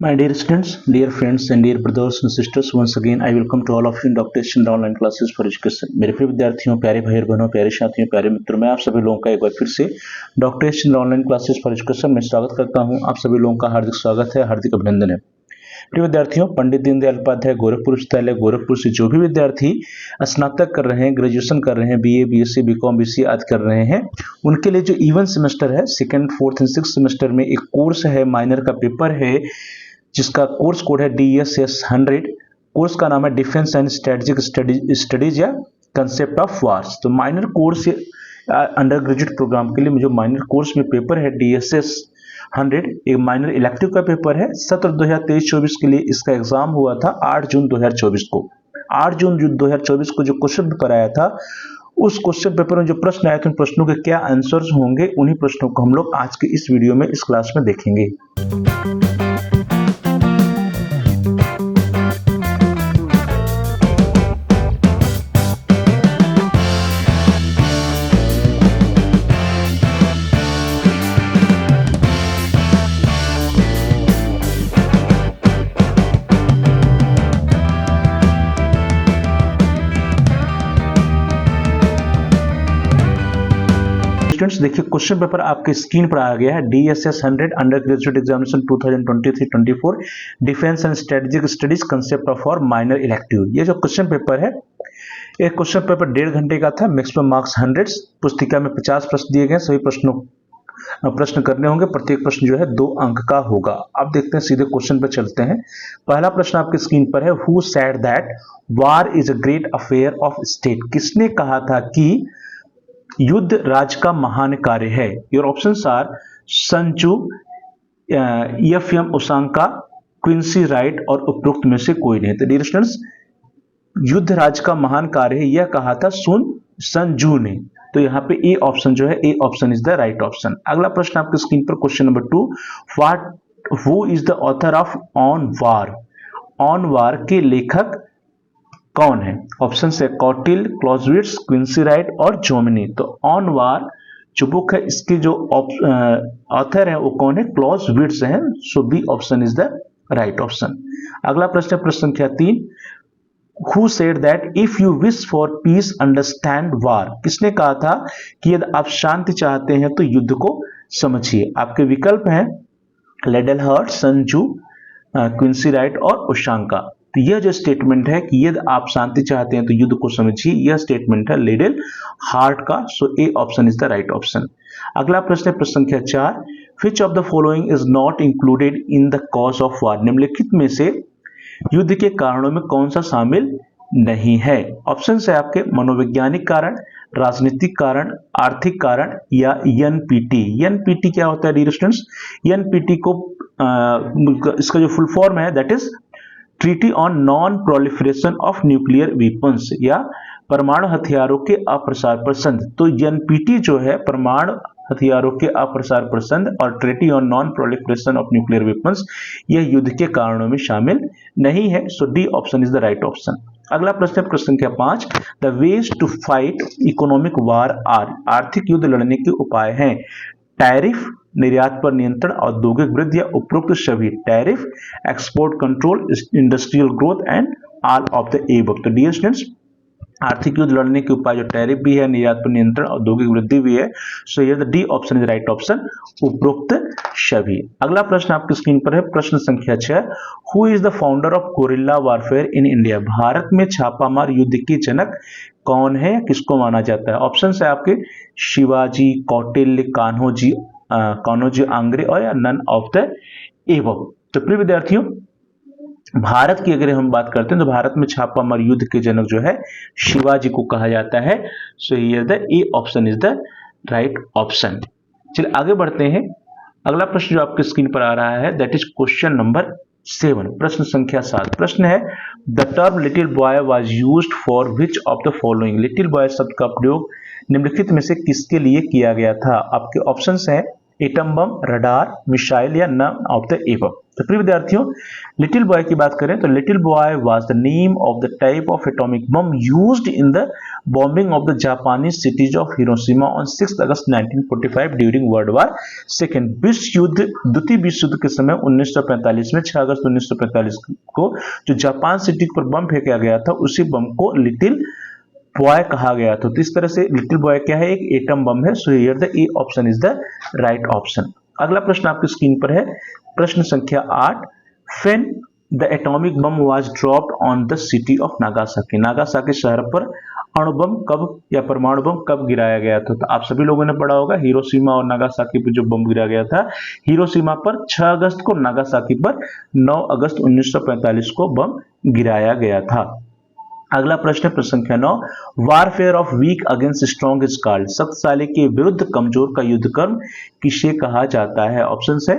My dear students, dear friends and dear brothers and sisters, once again I welcome to all of you in Dr. Chandra online classes for education। मेरे प्रिय विद्यार्थियों, प्यारे भाई बहनों, प्यारे साथियों, प्यारे मित्रों, मैं आप सभी लोगों का एक बार फिर से doctor Chandra online classes for education में स्वागत करता हूं। आप सभी लोगों का हार्दिक स्वागत है, हार्दिक अभिनंदन है। प्रिय विद्यार्थियों, पंडित दीनदयाल उपाध्याय गोरखपुर विश्वविद्यालय गोरखपुर से जो भी विद्यार्थी स्नातक कर रहे हैं, ग्रेजुएशन कर रहे हैं, बीए, बीएससी, बीकॉम, बीसीए आदि कर रहे हैं, उनके लिए जो इवन सेमेस्टर है, second, fourth and six semester में एक कोर्स है, माइनर का पेपर है, जिसका कोर्स कोड है DSS 100। कोर्स का नाम है डिफेंस एंड स्ट्रेटेजिक स्टडीज या कंसेप्ट ऑफ वार्स। तो minor course undergraduate programme के लिए जो माइनर कोर्स में पेपर है DSS 100, एक माइनर इलेक्टिव का पेपर है। सत्र 2023-24 के लिए इसका एग्जाम हुआ था 8 जून 2024 को। 8 जून 2024 को जो क्वेश्चन पेपर आया था, उस क्वेश्चन पेपर में जो प्रश्न आए थे, उन प्रश्नों के क्या आंसर्स होंगे, उन्हीं प्रश्नों को हम लोग आज के इस वीडियो में, इस क्लास में देखेंगे। स्टूडेंट्स देखिए, क्वेश्चन पेपर आपके स्क्रीन पर आ गया है। DSS 100 under graduate examination 2023-24 defence and strategic studies concept of war minor elective. ये जो क्वेश्चन पेपर है, एक क्वेश्चन पेपर 1.5 घंटे का था, मैक्सिमम मार्क्स 100। पुस्तिका में 50 प्रश्न दिए गए, सभी प्रश्न करने होंगे। प्रत्येक प्रश्न जो है 2 अंक का होगा। अब देखते हैं, सीधे क्वेश्चन पर चलते हैं। पहला प्रश्न आपके स्क्रीन पर है, who said that war is a great affair of state. किसने कहा था कि युद्ध राज्य का महान कार्य है? Your options are Sun Tzu, F M. Osanka, Quincy Wright और उपरोक्त में से कोई नहीं। तो डियर स्टूडेंट्स, युद्ध राज्य का महान कार्य है, यह कहा था सन त्सू ने। तो यहाँ पे ए ऑप्शन जो है, A option is the right option. अगला प्रश्न आपके स्क्रीन पर, question number 2, who is the author of On War. On War के लेखक कौन है? ऑप्शन है कौटिल्य, क्लॉज़विट्ज़, क्विंसी राइट और जोमिनी। तो ऑन वार जो बुक है, इसके जो ऑथर है वो कौन है? क्लॉज़विट्ज़ है। So B option is the right option. अगला प्रश्न है प्रश्न संख्या 3, who said that if you wish for peace understand war. किसने कहा था कि यदि आप शांति चाहते हैं तो युद्ध को समझिए? आपके विकल्प हैं लेडलहर्ट, सन त्सू, क्विंसी राइट और ओसांका। तो यह जो स्टेटमेंट है कि यदि आप शांति चाहते हैं तो युद्ध को समझिए, यह स्टेटमेंट है लेडल हार्ट का। So A option is the right option. अगला प्रश्न है प्रश्न संख्या 4, which of the following is not included in the cause of war. निम्नलिखित में से युद्ध के कारणों में कौन सा शामिल नहीं है? ऑप्शन है आपके मनोवैज्ञानिक कारण, राजनीतिक कारण, आर्थिक कारण या NPT। NPT क्या होता है डियर स्टूडेंट्स? NPT को इसका जो फुल फॉर्म है, that is treaty on non proliferation of nuclear weapons, या परमाणु हथियारों के अप्रसार पर संधि। तो NPT जो है परमाणु हथियारों के अप्रसार पर संधि, और treaty on non proliferation of nuclear weapons, यह युद्ध के कारणों में शामिल नहीं है। So D option is the right option. अगला प्रश्न है प्रश्न संख्या 5, the ways to fight economic war are. आर्थिक युद्ध लड़ने के उपाय हैं टैरिफ, निर्यात पर नियंत्रण, औद्योगिक वृद्धि या उपरोक्त सभी। Tariff, export control, industrial growth and all of the above. तो डियर स्टूडेंट्स, आर्थिक युद्ध लड़ने के उपाय जो टैरिफ भी है, निर्यात पर नियंत्रण, औद्योगिक वृद्धि भी है। सो here the D option is right option, उपरोक्त सभी। अगला प्रश्न आपकी स्क्रीन पर है प्रश्न संख्या 6, who is the founder of gorilla warfare in India. Bharat में छापामार युद्ध के जनक कौन है, किसको माना जाता है? ऑप्शन है आपके शिवाजी, कौटिल्य, कान्होजी आंग्रे और या नन ऑफ द एबव। तो प्रिय विद्यार्थियों, भारत की अगर हम बात करते हैं तो भारत में छापामार युद्ध के जनक जो है शिवाजी को कहा जाता है। सो here the A option is the right option. चलिए आगे बढ़ते हैं। अगला प्रश्न जो आपके स्क्रीन पर आ रहा है, दैट इज क्वेश्चन नंबर 7, प्रश्न संख्या 7। प्रश्न है, the term little boy was used for which of the following. Little boy शब्द का प्रयोग निम्नलिखित में से किसके लिए किया गया था? आपके ऑप्शंस हैं एटम बम, रडार, मिसाइल या नन ऑफ द एबव। तो प्रिय विद्यार्थियों, लिटिल बॉय की बात करें तो little boy was the name of the type of atomic bomb used in the bombing of the Japanese cities of Hiroshima on 6 August 1945 during world war second. विश्व युद्ध, द्वितीय विश्व युद्ध के समय 1945 में 6 अगस्त 1945 को जो जापान सिटी पर बम फेंका गया था, उसी बम को लिटिल बॉय कहा गया था। तो इस तरह से लिटिल बॉय क्या है, एक एटम बम है। सो here the A option is the right option. अगला प्रश्न आपकी स्क्रीन पर है, प्रश्न संख्या 8। When the atomic bomb was dropped on the city of Nagasaki, Nagasaki शहर पर अणुबम कब या परमाणु बम कब गिराया गया था? तो आप सभी लोगों ने पढ़ा होगा, हिरोशिमा और नागासाकी पर जो बम गिरा गया था, हिरोशिमा पर 6 अगस्त को, नागासाकी पर 9 अगस्त 1945 को बम गिराया गया था। अगला प्रश्न प्रश्न संख्या 9। Warfare of weak against strong is called, शक्तिशाली के विरुद्ध कमजोर का युद्ध कर्म किसे कहा जाता है? ऑप्शन है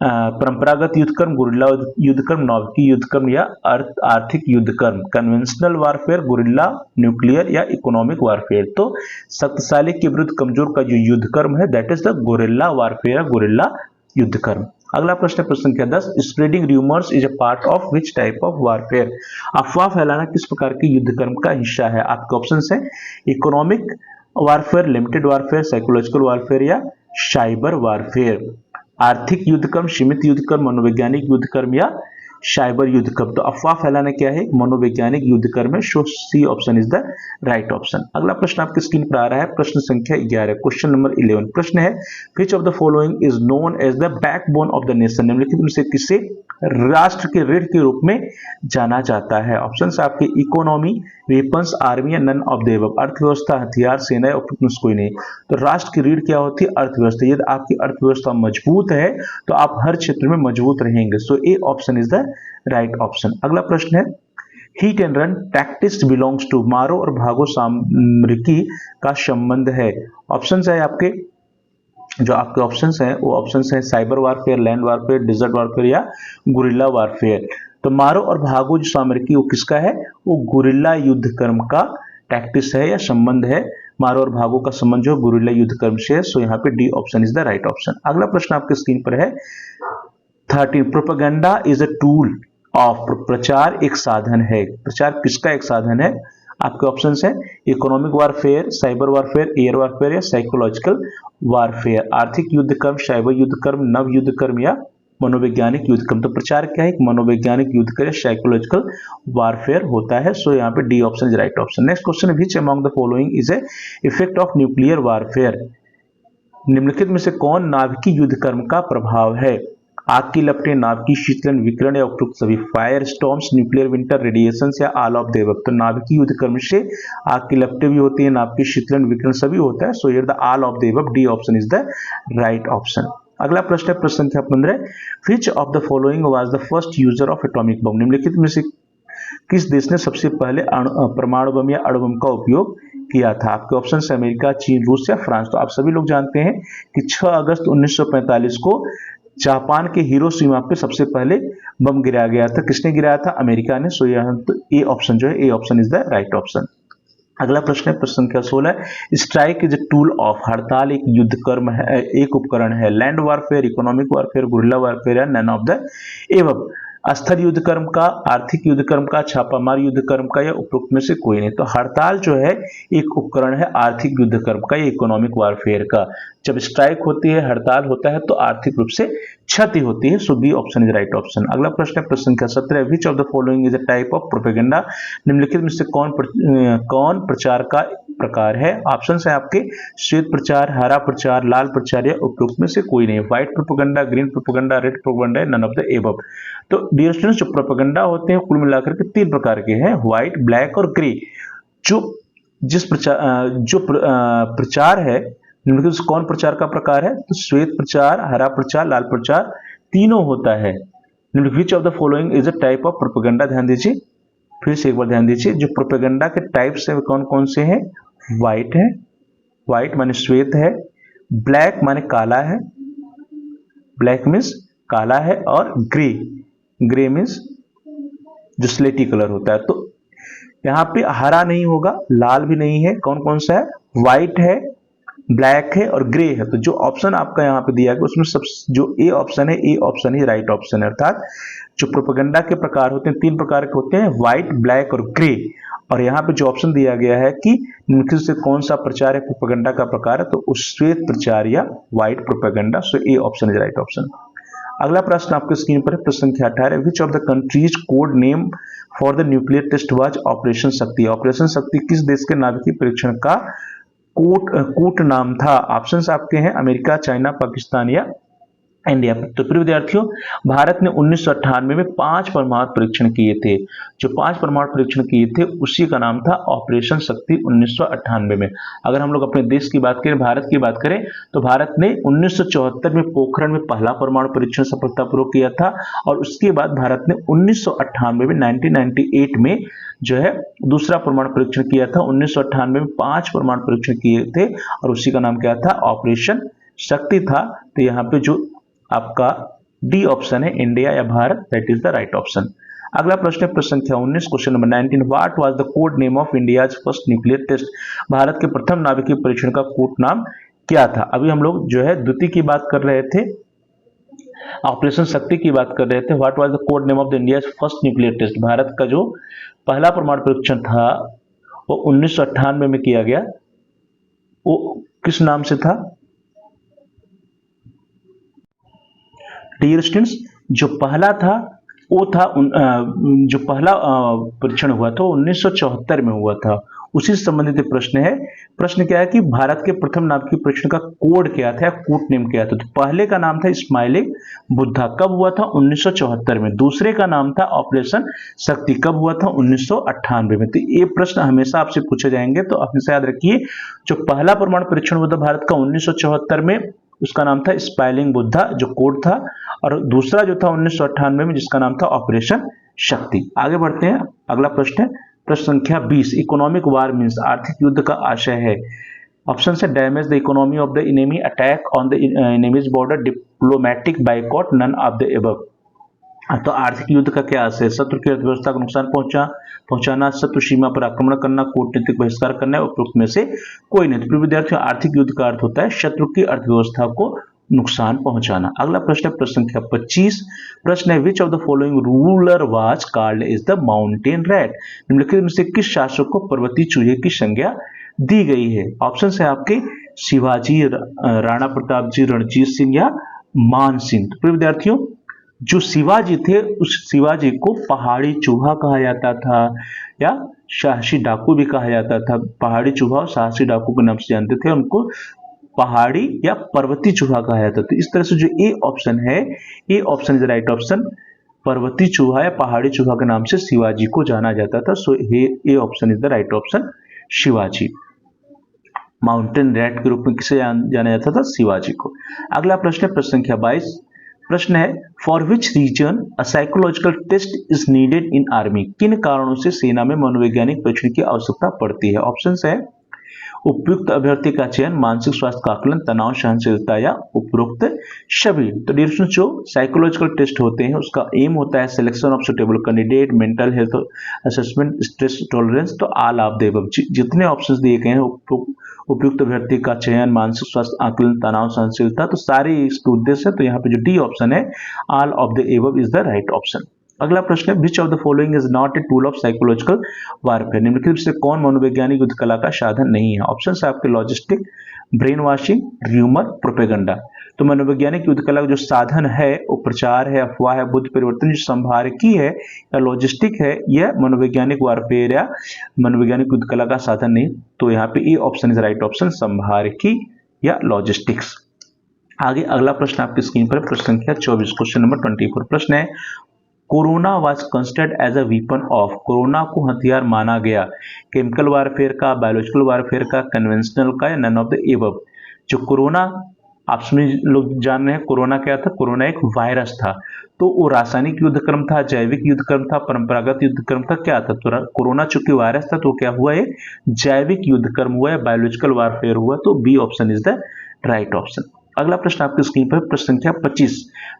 परंपरागत युद्ध कर्म, गुरिल्ला युद्ध कर्म, नाभिकीय युद्ध कर्म या आर्थिक युद्ध कर्म। कन्वेंशनल वारफेयर, गुरिल्ला, न्यूक्लियर या इकोनॉमिक वारफेयर। तो शक्तिशाली के विरुद्ध कमजोर का जो युद्ध कर्म है, that is the guerrilla warfare, guerrilla युद्ध कर्म। अगला प्रश्न प्रश्न संख्या 10। Spreading rumours is a part of which type of warfare, अफवाह फैलाना किस प्रकार के युद्ध कर्म का हिस्सा है? आपके ऑप्शन है economic warfare, limited warfare, psychological warfare या साइबर वारफेयर। आर्थिक युद्ध कर्म, सीमित युद्ध कर्म, मनोवैज्ञानिक युद्ध कर्म या साइबर युद्ध कर्म। तो अफवाह फैलाना क्या है, मनोवैज्ञानिक युद्ध कर्म है। So C option is the right option. अगला प्रश्न आपकी स्क्रीन पर आ रहा है, प्रश्न संख्या 11, क्वेश्चन नंबर 11। प्रश्न है, which of the following is known as the backbone of the nation, निम्नलिखित में से किसे राष्ट्र के रीढ़ के रूप में जाना जाता है? ऑप्शन आपके इकोनॉमी, वेपन्स, आर्मी या नन ऑफ द अबव। अर्थव्यवस्था, हथियार, सेना या उपयुक्त कोई नहीं। तो राष्ट्र की रीढ़ क्या होती है? अर्थव्यवस्था। यदि आपकी अर्थव्यवस्था मजबूत है तो आप हर क्षेत्र में मजबूत रहेंगे। So A option is the right option. अगला प्रश्न है, hit and run tactics belongs to, मारो और भागो सामरिकी का संबंध है। ऑप्शन है आपके, जो आपके ऑप्शंस हैं वो ऑप्शंस हैं cyber warfare, land warfare, desert warfare या गुरिल्ला वारफेयर। तो मारो और भागो जो सामरिकी वो किसका है? वो गुरिल्ला युद्ध कर्म का टैक्टिस है या संबंध है। मारो और भागो का संबंध जो गुरिल्ला युद्ध कर्म से है। सो यहाँ पे D option is the right option. अगला प्रश्न आपके स्क्रीन पर है 13। Propaganda is a tool of, प्रचार एक साधन है। प्रचार किसका एक साधन है? आपके ऑप्शंस है economic warfare, cyber warfare, air warfare या साइकोलॉजिकल वारफेयर। आर्थिक युद्ध कर्म, साइबर युद्ध कर्म, नव युद्ध कर्म या मनोवैज्ञानिक युद्ध कर्म। तो प्रचार क्या है? मनोवैज्ञानिक युद्ध कर्म, साइकोलॉजिकल वारफेयर होता है। सो यहाँ पे D option is right option. Next question, which among the following is a effect of nuclear warfare, निम्नलिखित में से कौन नाभिकीय युद्ध कर्म का प्रभाव है? आग की लपटें, नाभिकीय शीतलन, विकिरण या उपयुक्त सभी। Fire storms, nuclear winter, radiation या ऑल ऑफ द अबव। तो नाभिकीय युद्ध कर्म से आग की लपटें भी होती है, नाभिकीय शीतलन, विकिरण सभी होता है। सो here the all of the above, D option is the right option. अगला प्रश्न है प्रश्न संख्या 15। विच of the following was the first user of atomic bomb, निम्नलिखित में से किस देश ने सबसे पहले परमाणु बम या अणु बम का उपयोग किया था? आपके ऑप्शन है अमेरिका, चीन, रूस या फ्रांस। तो आप सभी लोग जानते हैं कि 6 अगस्त 1945 को जापान के हिरोशिमा पे सबसे पहले बम गिराया गया था। किसने गिराया था? अमेरिका ने। सो यहाँ तो ए ऑप्शन जो है, A option is the right option. अगला प्रश्न है प्रश्न संख्या 16। Strike is a tool of, हड़ताल एक युद्ध कर्म है, एक उपकरण है। Land warfare, economic warfare, guerrilla warfare या नन ऑफ द एबव। स्थल युद्ध कर्म का, आर्थिक युद्ध कर्म का, छापामार युद्ध कर्म का या उपरोक्त में से कोई नहीं। तो हड़ताल जो है एक उपकरण है आर्थिक युद्ध कर्म का या इकोनॉमिक वारफेयर का। जब स्ट्राइक होती है, हड़ताल होता है तो आर्थिक रूप से क्षति होती है। So B option is right option. अगला प्रश्न है प्रश्न संख्या 17। Which of the following is a type of propaganda, निम्नलिखित में से कौन प्रचार का प्रकार है? ऑप्शन है आपके श्वेत प्रचार, हरा प्रचार, लाल प्रचार या उपरोक्त में से कोई नहीं। White propaganda, green propaganda, red propaganda, none of the above. तो डियर स्टूडेंट्स, जो प्रोपेगेंडा होते हैं कुल मिलाकर के 3 प्रकार के हैं, व्हाइट, ब्लैक और ग्रे। जो प्रचार है, निम्नलिखित कौन प्रचार का प्रकार है? तो श्वेत प्रचार, हरा प्रचार, लाल प्रचार तीनों होता है। Which of the following is a type of propaganda, ध्यान दीजिए, फिर से एक बार ध्यान दीजिए। जो प्रोपेगेंडा के टाइप्स है कौन कौन से हैं? व्हाइट है, व्हाइट माने श्वेत है, ब्लैक माने काला है, ब्लैक मीन्स काला है, और ग्रे, ग्रे मीन्स जो स्लेटी कलर होता है। तो यहाँ पे हरा नहीं होगा, लाल भी नहीं है, कौन कौन सा है? व्हाइट है, ब्लैक है और ग्रे है। तो जो ऑप्शन आपका यहाँ पे दिया गया उसमें सब जो ए ऑप्शन है, A option he right option है। अर्थात जो प्रोपेगेंडा के प्रकार होते हैं, 3 प्रकार के होते हैं, व्हाइट, ब्लैक और ग्रे। और यहाँ पे जो ऑप्शन दिया गया है कि निम्नलिखित से कौन सा प्रचार है प्रोपेगेंडा का प्रकार है, तो उस श्वेत प्रचार या white propaganda. So A option is right option. अगला प्रश्न आपके स्क्रीन पर है, प्रश्न संख्या 18। Which of the countries code name for the nuclear test was operation Shakti. Operation Shakti किस देश के नाभिकीय परीक्षण का कूट नाम था। ऑप्शंस आपके हैं अमेरिका, चाइना, पाकिस्तान या इंडिया। तो प्रिय विद्यार्थियों, भारत ने 1998 में 5 परमाणु परीक्षण किए थे। जो 5 परमाणु परीक्षण किए थे उसी का नाम था ऑपरेशन शक्ति 1998 में। अगर हम लोग अपने देश की बात करें, भारत की बात करें, तो भारत ने 1974 में पोखरण में पहला परमाणु परीक्षण सफलतापूर्वक किया था और उसके बाद भारत ने 1998 में 1998 में जो है दूसरा परमाणु परीक्षण किया था। 1998 में 5 परमाणु परीक्षण किए थे और उसी का नाम क्या था, ऑपरेशन शक्ति था। तो यहाँ पे जो आपका डी ऑप्शन है, इंडिया या Bharat, that is the right option. अगला प्रश्न है प्रश्न संख्या 19, question number 19। What was the code name of India's first nuclear test. Bharat के प्रथम नाभिकीय परीक्षण का कोड नाम क्या था। अभी हम लोग जो है द्वितीय की बात कर रहे थे, ऑपरेशन शक्ति की बात कर रहे थे। What was the code name of the India's first nuclear test. Bharat का जो पहला परमाणु परीक्षण था वो 1998 में किया गया, वो किस नाम से था। डियर स्टूडेंट्स, जो पहला था वो था जो पहला परीक्षण हुआ था 1974 में हुआ था। उसी से संबंधित प्रश्न है। प्रश्न क्या है कि भारत के प्रथम नाभिकीय परीक्षण का कोड क्या था, कोड नेम क्या था। तो पहले का नाम था स्माइलिंग बुद्धा, कब हुआ था 1974 में। दूसरे का नाम था ऑपरेशन शक्ति, कब हुआ था 1998 में। तो ये प्रश्न हमेशा आपसे पूछे जाएंगे, तो हमेशा याद रखिए जो पहला परमाणु परीक्षण हुआ था भारत का 1974 में, उसका नाम था स्माइलिंग बुद्धा जो कोड था, और दूसरा जो था 1998 में जिसका नाम था ऑपरेशन शक्ति। आगे बढ़ते हैं, अगला प्रश्न है प्रश्न संख्या 20। इकोनॉमिक वार मीन्स आर्थिक युद्ध का आशय है। ऑप्शन है damage the economy of the enemy, attack on the enemy's border, diplomatic boycott, none of the above. तो आर्थिक युद्ध का क्या आशय है, शत्रु की अर्थव्यवस्था को नुकसान पहुंचाना, शत्रु सीमा पर आक्रमण करना, कूटनीतिक बहिष्कार करना, उपरोक्त में से कोई नहीं। तो विद्यार्थियों, आर्थिक युद्ध का अर्थ होता है शत्रु की अर्थव्यवस्था को नुकसान पहुंचाना। अगला प्रश्न है प्रश्न संख्या 25। प्रश्न है which of the following ruler was called is the mountain rat. निम्नलिखित में से किस शासक को पर्वतीय चूहे की संज्ञा दी गई है। ऑप्शन है आपके शिवाजी, राणा प्रताप जी, रणजीत सिंह या मान सिंह। तो विद्यार्थियों, जो शिवाजी थे उस शिवाजी को पहाड़ी चूहा कहा जाता था या साहसी डाकू भी कहा जाता था। पहाड़ी चूहा और साहसी डाकू के नाम से जानते थे, उनको पहाड़ी या पर्वतीय चूहा कहा जाता था। तो इस तरह से जो ए ऑप्शन है, A option is right option. पर्वतीय चूहा या पहाड़ी चूहा के नाम से शिवाजी को जाना जाता था। So A option is the right option, Shivaji. Mountain rat के रूप में किसे जाना जाता था, शिवाजी को। अगला प्रश्न है प्रश्न संख्या 22। प्रश्न है for which reason a psychological test is needed in army. किन कारणों से सेना में मनोवैज्ञानिक परीक्षण की आवश्यकता पड़ती है। ऑप्शन है उपयुक्त अभ्यर्थी का चयन, मानसिक स्वास्थ्य का आकलन, तनाव सहनशीलता या उपरोक्त सभी। तो डियर जो साइकोलॉजिकल टेस्ट होते हैं उसका एम होता है selection of suitable candidate, mental health assessment, stress tolerance. तो ऑल ऑफ द अबव जितने ऑप्शंस दिए गए हैं, उपयुक्त अभ्यर्थी का चयन, मानसिक स्वास्थ्य आकलन, तनाव सहनशीलता, तो सारे इसके उद्देश्य है। तो यहाँ पे जो डी ऑप्शन है all of the above is the right option. अगला प्रश्न है which of the following is not a tool of psychological warfare. निम्नलिखित से कौन मनोवैज्ञानिक युद्ध कला का साधन नहीं है। ऑप्शन है आपके logistic, brain washing, rumour, propaganda. तो मनोवैज्ञानिक युद्ध कला का जो साधन है वो प्रचार है, अफवाह है, बुद्धि परिवर्तन, जो संभारकी है या लॉजिस्टिक है, यह मनोवैज्ञानिक वारफेयर या मनोवैज्ञानिक युद्ध कला का साधन नहीं। तो यहाँ पे A option is right option, संभारकी या लॉजिस्टिक्स। आगे अगला प्रश्न आपकी स्क्रीन पर प्रश्न संख्या 24, क्वेश्चन नंबर 24। प्रश्न है corona was considered as a weapon of. Corona को हथियार माना गया केमिकल वारफेयर का, बायोलॉजिकल वारफेयर का, कन्वेंशनल का या नन ऑफ द एबव। जो कोरोना आप सभी लोग जान रहे हैं कोरोना क्या था, कोरोना एक वायरस था। तो वो रासायनिक युद्धक्रम था, जैविक युद्धक्रम था, परंपरागत युद्धक्रम था, क्या था। तो कोरोना चूंकि वायरस था तो क्या हुआ है, जैविक युद्धक्रम हुआ है, बायोलॉजिकल वारफेयर हुआ। तो B option is the right option. अगला प्रश्न आपकी स्क्रीन पर प्रश्न संख्या 25।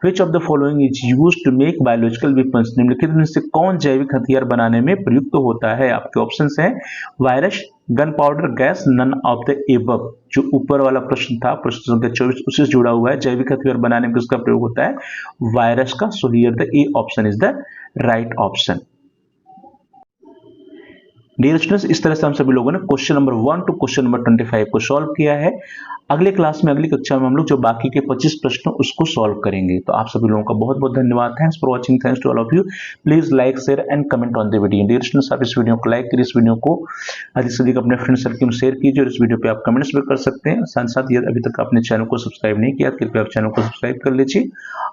Which of the following is used to make biological weapons? निम्नलिखित में से कौन जैविक हथियार बनाने में प्रयुक्त होता है? आपके ऑप्शंस हैं virus, gunpowder, gas, none of the above. जो ऊपर वाला प्रश्न था प्रश्न संख्या 24 उससे जुड़ा हुआ है। जैविक हथियार बनाने में किसका प्रयोग होता है? वायरस का। So here the A option is the right option. Dear students, इस तरह से हम सभी लोगों ने question number 1 to question number 25 को सॉल्व किया है। अगले क्लास में, अगली कक्षा में हम लोग जो बाकी के 25 प्रश्न उसको सॉल्व करेंगे। तो आप सभी लोगों का बहुत बहुत धन्यवाद। Thanks for watching. Thanks to all of you. Please like, share and comment on the video. Dear students, आप इस वीडियो को लाइक करिए, इस वीडियो को अधिक से अधिक अपने फ्रेंड सर्कल में शेयर कीजिए और इस वीडियो पे आप कमेंट्स भी कर सकते हैं। साथ साथ यदि अभी तक आपने चैनल को सब्सक्राइब नहीं किया कृपया आप चैनल को सब्सक्राइब कर लीजिए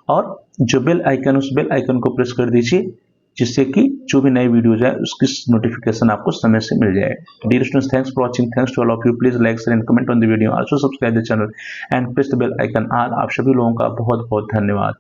और जो बेल आइकन उस बेल आइकन को प्रेस कर दीजिए जिससे कि जो भी नई वीडियो जाए उसकी नोटिफिकेशन आपको समय से मिल जाए। Dear students, thanks for watching. Thanks to all of you. Please like, share and comment on the video. Also subscribe the channel and press the bell icon all. आप सभी लोगों का बहुत बहुत धन्यवाद।